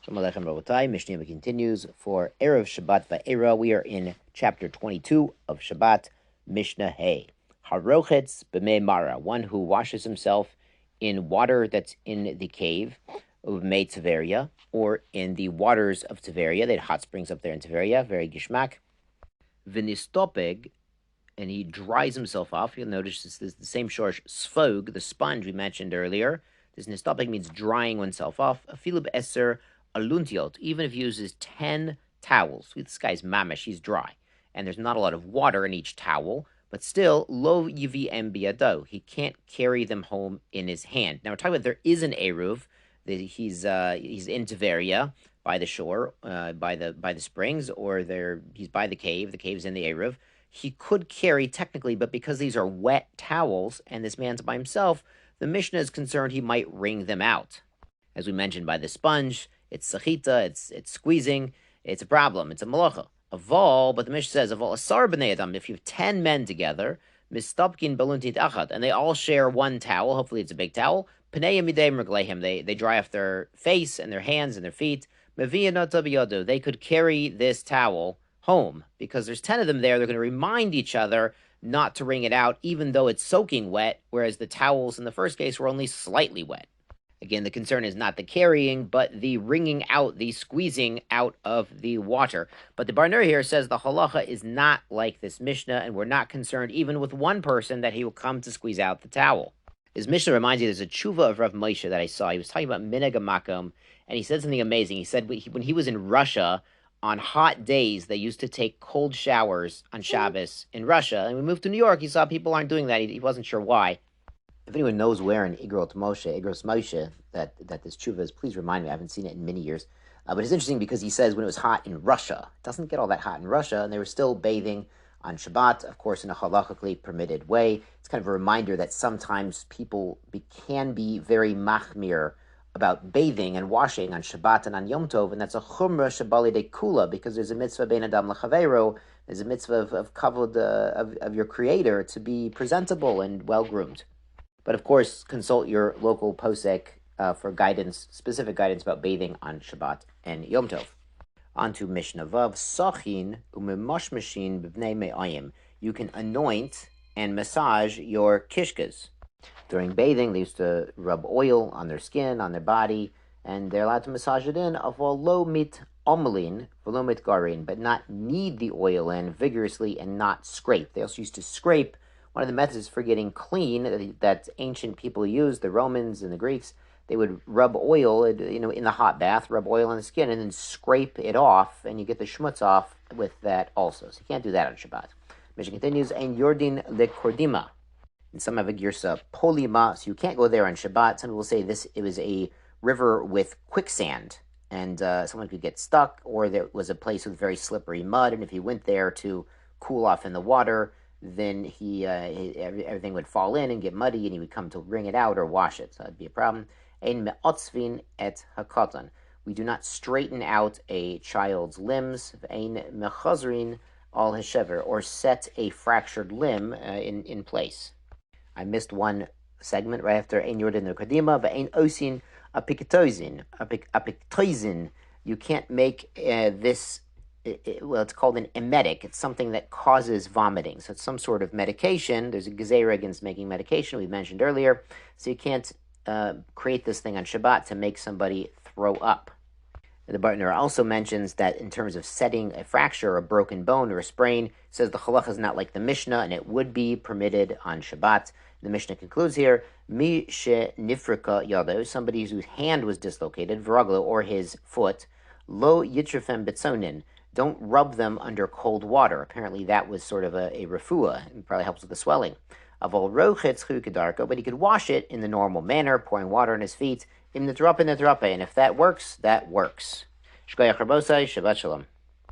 Shalom Aleichem Rabotai. Mishnah continues for Erev Shabbat Va'era. We are in chapter 22 of Shabbat, Mishnah Hey. Harochetz b'mei mara, one who washes himself in water that's in the cave of Mei Tveria, or in the waters of Tveria. They had hot springs up there in Tveria, very gishmak. V'nistopeg, and he dries himself off. You'll notice this is the same shorsh, sfog, the sponge we mentioned earlier. This nistopeg means drying oneself off. Afilub eser aluntiot, even if he uses 10 towels. This guy's mamish, he's dry. And there's not a lot of water in each towel, but still, lo yiviem biado. He can't carry them home in his hand. Now we're talking about there is an eruv, that he's in Tveria, by the shore, by the springs, or he's by the cave. The cave's in the eruv. He could carry technically, but because these are wet towels and this man's by himself, the Mishnah is concerned he might wring them out. As we mentioned, by the sponge, it's sachita, it's squeezing, it's a problem, it's a malacha. Aval, but the Mishnah says, aval asar b'nei adam, if you have 10 men together, mistapkin baluntit achad, and they all share one towel, hopefully it's a big towel, pnei midayim reglehim, they dry off their face and their hands and their feet, meviyanot biyado, they could carry this towel home, because there's 10 of them there, they're going to remind each other not to wring it out, even though it's soaking wet, whereas the towels in the first case were only slightly wet. Again, the concern is not the carrying, but the wringing out, the squeezing out of the water. But the Barner here says the halacha is not like this Mishnah, and we're not concerned even with one person that he will come to squeeze out the towel. His Mishnah reminds you there's a tshuva of Rav Moshe that I saw. He was talking about minhag makom, and he said something amazing. He said when he was in Russia, on hot days, they used to take cold showers on Shabbos in Russia. And when we moved to New York, he saw people aren't doing that. He wasn't sure why. If anyone knows where in Igros Moshe, that this tshuva is, please remind me. I haven't seen it in many years. But it's interesting because he says when it was hot in Russia, it doesn't get all that hot in Russia, and they were still bathing on Shabbat, of course, in a halachically permitted way. It's kind of a reminder that sometimes people can be very machmir about bathing and washing on Shabbat and on Yom Tov, and that's a chumrah shabali de kula, because there's a mitzvah bein adam lechavero, there's a mitzvah of kavod of your creator to be presentable and well-groomed. But of course, consult your local posek for guidance, specific guidance about bathing on Shabbat and Yom Tov. On to Mishnah Vav, Sachin u'memashmashin b'vnei me'ayim. You can anoint and massage your kishkas. During bathing, they used to rub oil on their skin, on their body, and they're allowed to massage it in, avol lo mit omelin, v'lo mit garin, but not knead the oil in vigorously and not scrape. They also used to scrape. One of the methods for getting clean that ancient people used, the Romans and the Greeks, they would rub oil, in the hot bath, rub oil on the skin, and then scrape it off, and you get the schmutz off with that also. So you can't do that on Shabbat. Mishnah continues, Ein Yordin lekordima. And some have a girsa polima, so you can't go there on Shabbat. Some people say it was a river with quicksand, and someone could get stuck, or there was a place with very slippery mud, and if he went there to cool off in the water, then everything would fall in and get muddy, and he would come to wring it out or wash it. So that'd be a problem. Ein me'otzvin et hakatan. We do not straighten out a child's limbs. Ein mechazrin al hashever, or set a fractured limb in place. I missed one segment right after Ein Yordin Kadima, but Ein Osin apiktoizin. You can't make this. It's called an emetic. It's something that causes vomiting. So it's some sort of medication. There's a gezerah against making medication we mentioned earlier. So you can't create this thing on Shabbat to make somebody throw up. The Bartner also mentions that in terms of setting a fracture, a broken bone, or a sprain, says the halacha is not like the Mishnah, and it would be permitted on Shabbat. The Mishnah concludes here, Mi she nifrika yado, somebody whose hand was dislocated, viraglo, or his foot, lo yitrefem betzonin, don't rub them under cold water. Apparently that was sort of a refuah. It probably helps with the swelling. Avol rochetz chu kedarko, but he could wash it in the normal manner, pouring water on his feet, im netrape, and if that works, that works. Shkoyach rabosai, Shabbat shalom.